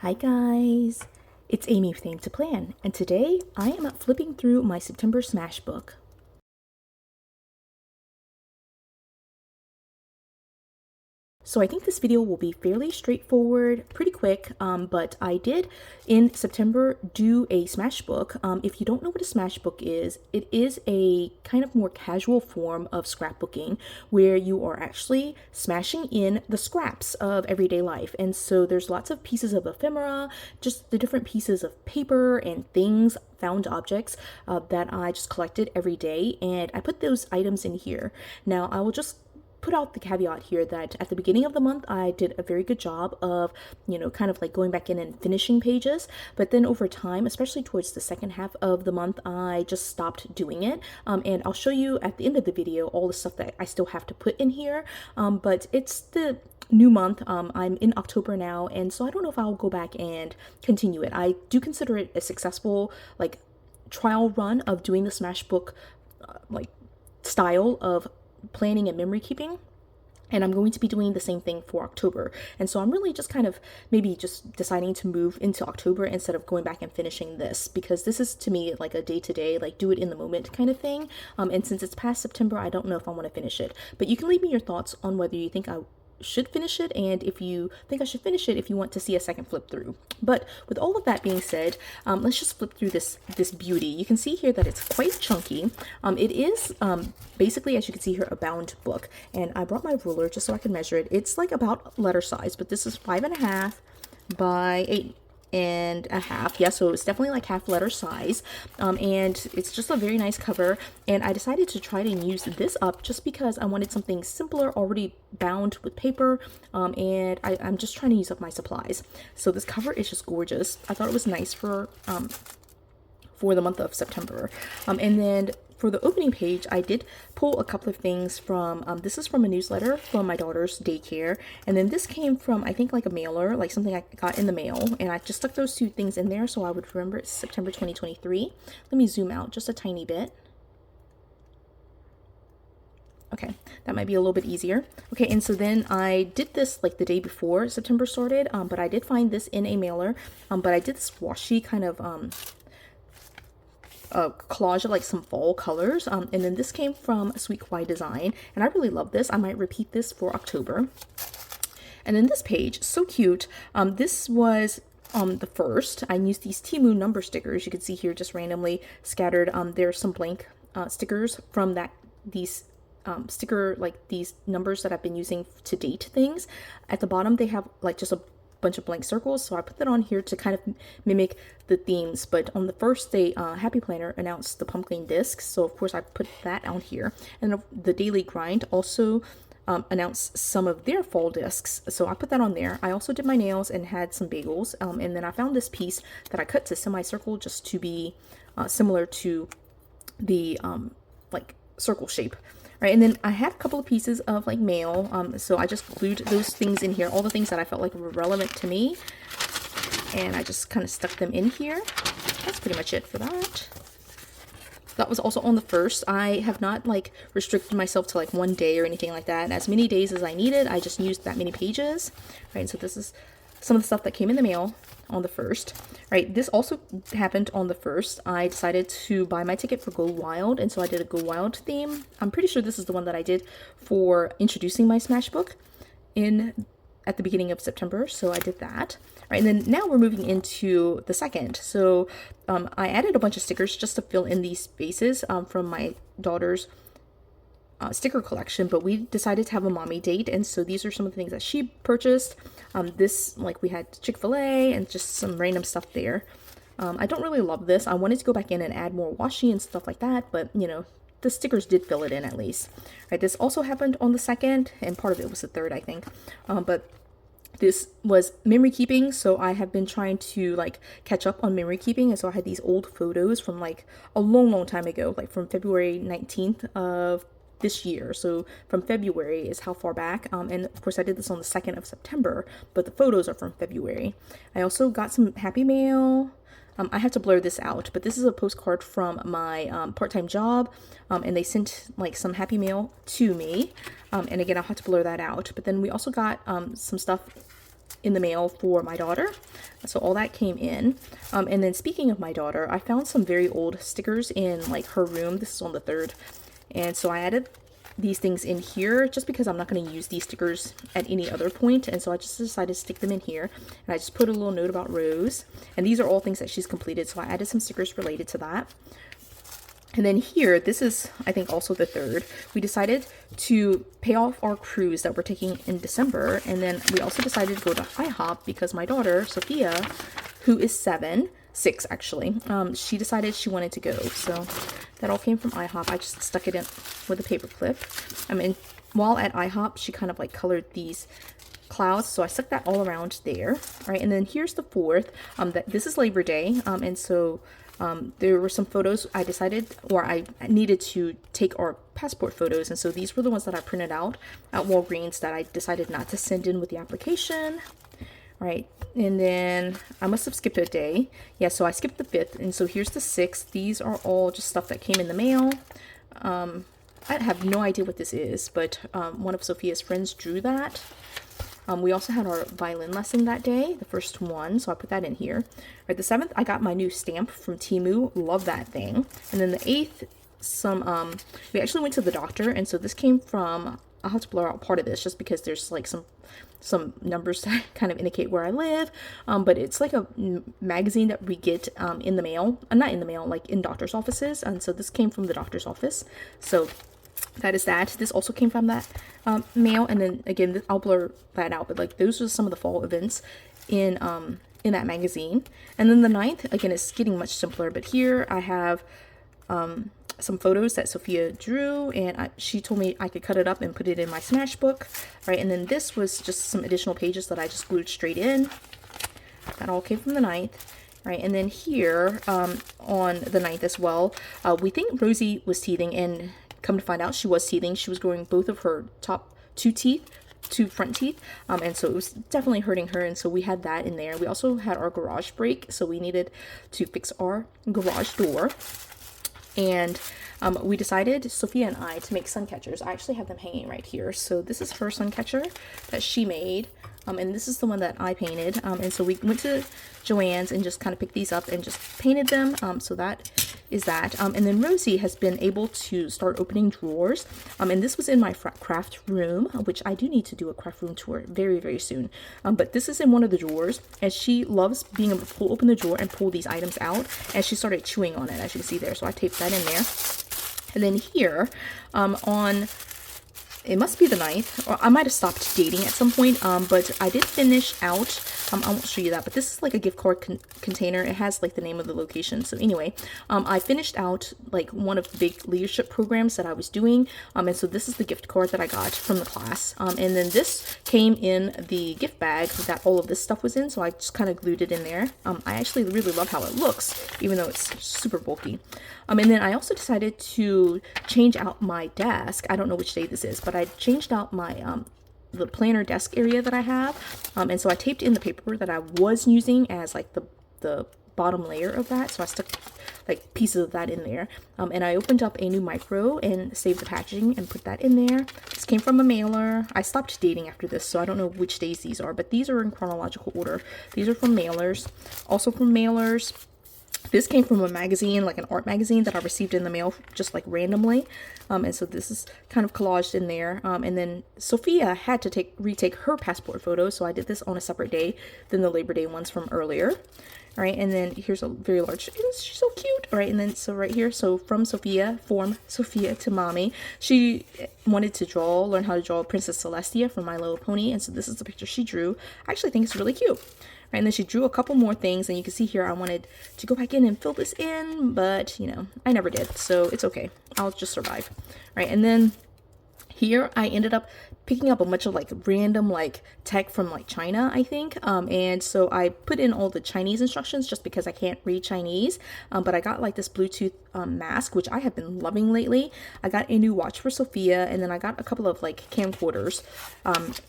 Hi guys, it's Amy with Aim to Plan, and today I am flipping through my September Smashbook. So I think this video will be fairly straightforward, pretty quick, but I did in September do a Smashbook. If you don't know what a Smashbook is, it is a kind of more casual form of scrapbooking where you are actually smashing in the scraps of everyday life. And so there's lots of pieces of ephemera, just the different pieces of paper and things, found objects that I just collected every day, and I put those items in here. Now I will just put out the caveat here that at the beginning of the month I did a very good job of, kind of like going back in and finishing pages, but then over time, especially towards the second half of the month, I just stopped doing it. And I'll show you at the end of the video all the stuff that I still have to put in here, but it's the new month. I'm in October now, and so I don't know if I'll go back and continue it. I do consider it a successful like trial run of doing the Smashbook like style of planning and memory keeping, and I'm going to be doing the same thing for October. And so I'm really just kind of maybe just deciding to move into October instead of going back and finishing this, because this is to me like a day-to-day, like do it in the moment kind of thing. And since it's past September, I don't know if I want to finish it, but you can leave me your thoughts on whether you think I should finish it, and if you think I should finish it, if you want to see a second flip through. But with all of that being said, let's just flip through this beauty. You can see here that it's quite chunky. It is basically, as you can see here, a bound book, and I brought my ruler just so I can measure it. It's like about letter size, but this is 5.5 by 8.5. Yeah, so it's definitely like half letter size, and it's just a very nice cover. And I decided to try to use this up just because I wanted something simpler, already bound with paper, and I'm just trying to use up my supplies. So this cover is just gorgeous. I thought it was nice for the month of September. And then for the opening page, I did pull a couple of things from, this is from a newsletter from my daughter's daycare, and then this came from, I think, like a mailer, like something I got in the mail, and I just stuck those two things in there so I would remember it's September 2023. Let me zoom out just a tiny bit. Okay, that might be a little bit easier. Okay, and so then I did this like the day before September started, but I did find this in a mailer, but I did this washi kind of collage of like some fall colors, and then this came from Sweet Kawaii Design, and I really love this. I might repeat this for October. And then this page, so cute. This was the first. I used these Temu number stickers. You can see here just randomly scattered. There's some blank stickers from these sticker, like these numbers that I've been using to date things. At the bottom they have like just a bunch of blank circles, so I put that on here to kind of mimic the themes. But on the first day, Happy Planner announced the pumpkin discs, so of course I put that on here. And the Daily Grind also announced some of their fall discs, so I put that on there. I also did my nails and had some bagels, and then I found this piece that I cut to semicircle just to be similar to the like circle shape. Right, and then I had a couple of pieces of like mail, so I just glued those things in here, all the things that I felt like were relevant to me, and I just kind of stuck them in here. That's pretty much it for that. That was also on the first. I have not like restricted myself to like one day or anything like that. As many days as I needed, I just used that many pages. Right, and so this is some of the stuff that came in the mail on the first. Right, this also happened on the first. I decided to buy my ticket for Go Wild, and so I did a Go Wild theme. I'm pretty sure this is the one that I did for introducing my Smashbook at the beginning of September, so I did that. Right, and then now we're moving into the second. So I added a bunch of stickers just to fill in these spaces from my daughter's sticker collection, but we decided to have a mommy date, and so these are some of the things that she purchased. This, like, we had Chick-fil-A and just some random stuff there. I don't really love this. I wanted to go back in and add more washi and stuff like that, but the stickers did fill it in at least. Right, this also happened on the second, and part of it was the third, I think. But this was memory keeping, so I have been trying to like catch up on memory keeping, and so I had these old photos from like a long time ago, like from February 19th of this year. So from February is how far back, and of course I did this on the 2nd of September, but the photos are from February. I also got some happy mail. I have to blur this out, but this is a postcard from my part-time job, and they sent like some happy mail to me, and again I'll have to blur that out. But then we also got some stuff in the mail for my daughter. So all that came in. And then speaking of my daughter, I found some very old stickers in like her room. This is on the 3rd. And so I added these things in here just because I'm not going to use these stickers at any other point, and so I just decided to stick them in here, and I just put a little note about Rose, and these are all things that she's completed, so I added some stickers related to that. And then here, this is I think also the 3rd, we decided to pay off our cruise that we're taking in December, and then we also decided to go to IHOP because my daughter Sophia, who is 6 actually, she decided she wanted to go, so that all came from IHOP. I just stuck it in with a paper clip. And while at IHOP, she kind of like colored these clouds, so I stuck that all around there. All right, and then here's the 4th. That this is Labor Day, and so there were some photos I decided, or I needed to take our passport photos, and so these were the ones that I printed out at Walgreens that I decided not to send in with the application. Right, and then I must have skipped a day. Yeah, so I skipped the 5th, and so here's the 6th. These are all just stuff that came in the mail. I have no idea what this is, but one of Sophia's friends drew that. We also had our violin lesson that day, the first one, so I put that in here. Right, the 7th, I got my new stamp from Temu. Love that thing. And then the 8th, we actually went to the doctor, and so this came from, I'll have to blur out part of this just because there's like some numbers that kind of indicate where I live, but it's like a magazine that we get in the mail, not in the mail, like in doctor's offices, and so this came from the doctor's office, so that is that. This also came from that mail, and then again, I'll blur that out, but like those are some of the fall events in that magazine. And then the 9th, again, it's getting much simpler, but here I have some photos that Sophia drew, and she told me I could cut it up and put it in my Smashbook, right? And then this was just some additional pages that I just glued straight in. That all came from the 9th, right? And then here on the 9th as well, we think Rosie was teething, and come to find out she was teething. She was growing both of her top 2 front teeth, and so it was definitely hurting her, and so we had that in there. We also had our garage break, so we needed to fix our garage door. And we decided, Sophia and I, to make sun catchers. I actually have them hanging right here. So this is her sun catcher that she made, and this is the one that I painted. And so we went to Joann's and just kind of picked these up and just painted them. So that is that. And then Rosie has been able to start opening drawers. And this was in my craft room, which I do need to do a craft room tour very, very soon. But this is in one of the drawers, and she loves being able to pull open the drawer and pull these items out. And she started chewing on it, as you can see there. So I taped that in there. And then here, on, it must be the 9th, or I might have stopped dating at some point, but I did finish out, I won't show you that, but this is like a gift card container. It has like the name of the location. So anyway, I finished out like one of the big leadership programs that I was doing, and so this is the gift card that I got from the class, and then this came in the gift bag that all of this stuff was in, so I just kind of glued it in there. I actually really love how it looks, even though it's super bulky. And then I also decided to change out my desk. I don't know which day this is, but I changed out my the planner desk area that I have, and so I taped in the paper that I was using as like the bottom layer of that, so I stuck like pieces of that in there, and I opened up a new micro and saved the packaging and put that in there. This came from a mailer. I stopped dating after this, so I don't know which days these are, but these are in chronological order. These are from mailers. Also from mailers, this came from a magazine, like an art magazine that I received in the mail just like randomly. And so this is kind of collaged in there. And then Sophia had to retake her passport photo, so I did this on a separate day than the Labor Day ones from earlier. All right, and then here's a very large, she's so cute. All right, and then so right here, so from Sophia, Sophia to Mommy. She wanted to learn how to draw Princess Celestia from My Little Pony, and so this is the picture she drew. I actually think it's really cute. Right, and then she drew a couple more things, and you can see here I wanted to go back in and fill this in, but you know, I never did, so it's okay. I'll just survive. Right, and then here I ended up picking up a bunch of like random like tech from like China, I think, and so I put in all the Chinese instructions just because I can't read Chinese, but I got like this Bluetooth mask, which I have been loving lately. I got a new watch for Sophia, and then I got a couple of like camcorders,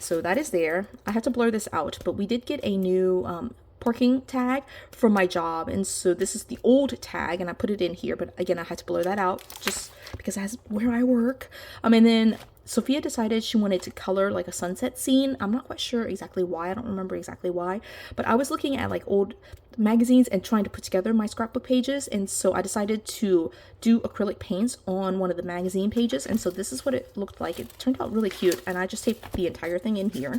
so that is there. I had to blur this out, but we did get a new parking tag from my job. And so this is the old tag, and I put it in here, but again, I had to blur that out just because that's where I work. And then Sophia decided she wanted to color like a sunset scene. I'm not quite sure exactly why. I don't remember exactly why, but I was looking at like old magazines and trying to put together my scrapbook pages, and so I decided to do acrylic paints on one of the magazine pages. And so this is what it looked like. It turned out really cute, and I just taped the entire thing in here.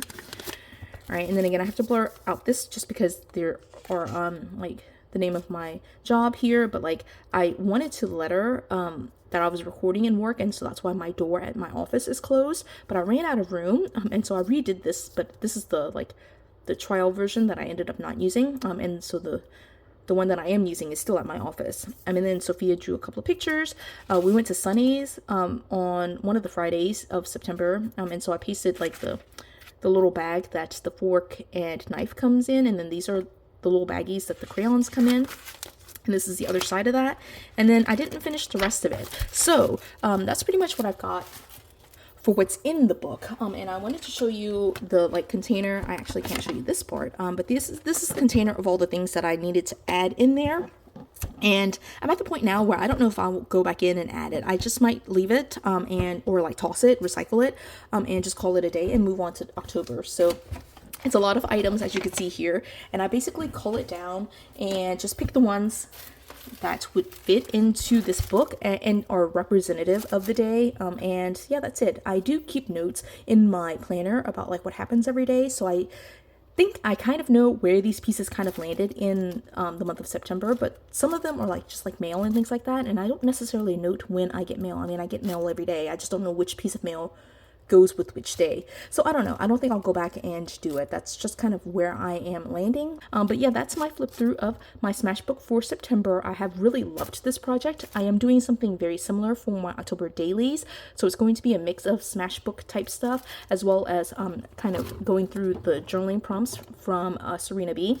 All right, and then again, I have to blur out this just because there are like the name of my job here, but like I wanted to let her that I was recording in work, and so that's why my door at my office is closed. But I ran out of room, and so I redid this, but this is the trial version that I ended up not using, and so the one that I am using is still at my office. And then Sophia drew a couple of pictures. We went to Sunny's on one of the Fridays of September, and so I pasted like the little bag that the fork and knife comes in, and then these are the little baggies that the crayons come in. And this is the other side of that. And then I didn't finish the rest of it. So that's pretty much what I've got for what's in the book. And I wanted to show you the like container. I actually can't show you this part, but this is the container of all the things that I needed to add in there. And I'm at the point now where I don't know if I'll go back in and add it. I just might leave it or like toss it, recycle it, and just call it a day and move on to October. So it's a lot of items, as you can see here, and I basically cull it down and just pick the ones that would fit into this book and are representative of the day. And yeah, that's it. I do keep notes in my planner about like what happens every day, so I think I kind of know where these pieces kind of landed in the month of September, but some of them are like just like mail and things like that, and I don't necessarily note when I get mail. I mean, I get mail every day. I just don't know which piece of mail goes with which day. So I don't know. I don't think I'll go back and do it. That's just kind of where I am landing. But yeah, that's my flip through of my Smashbook for September. I have really loved this project. I am doing something very similar for my October dailies. So it's going to be a mix of Smashbook type stuff as well as kind of going through the journaling prompts from Serena B.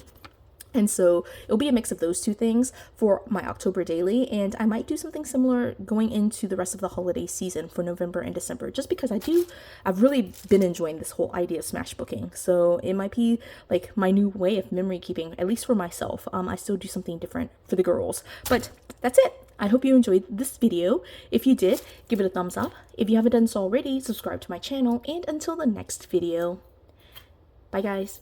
And so it'll be a mix of those two things for my October daily, and I might do something similar going into the rest of the holiday season for November and December, just because I've really been enjoying this whole idea of Smashbooking. So it might be like my new way of memory keeping, at least for myself. I still do something different for the girls, but that's it. I hope you enjoyed this video. If you did, give it a thumbs up. If you haven't done so already, subscribe to my channel, and until the next video, bye guys.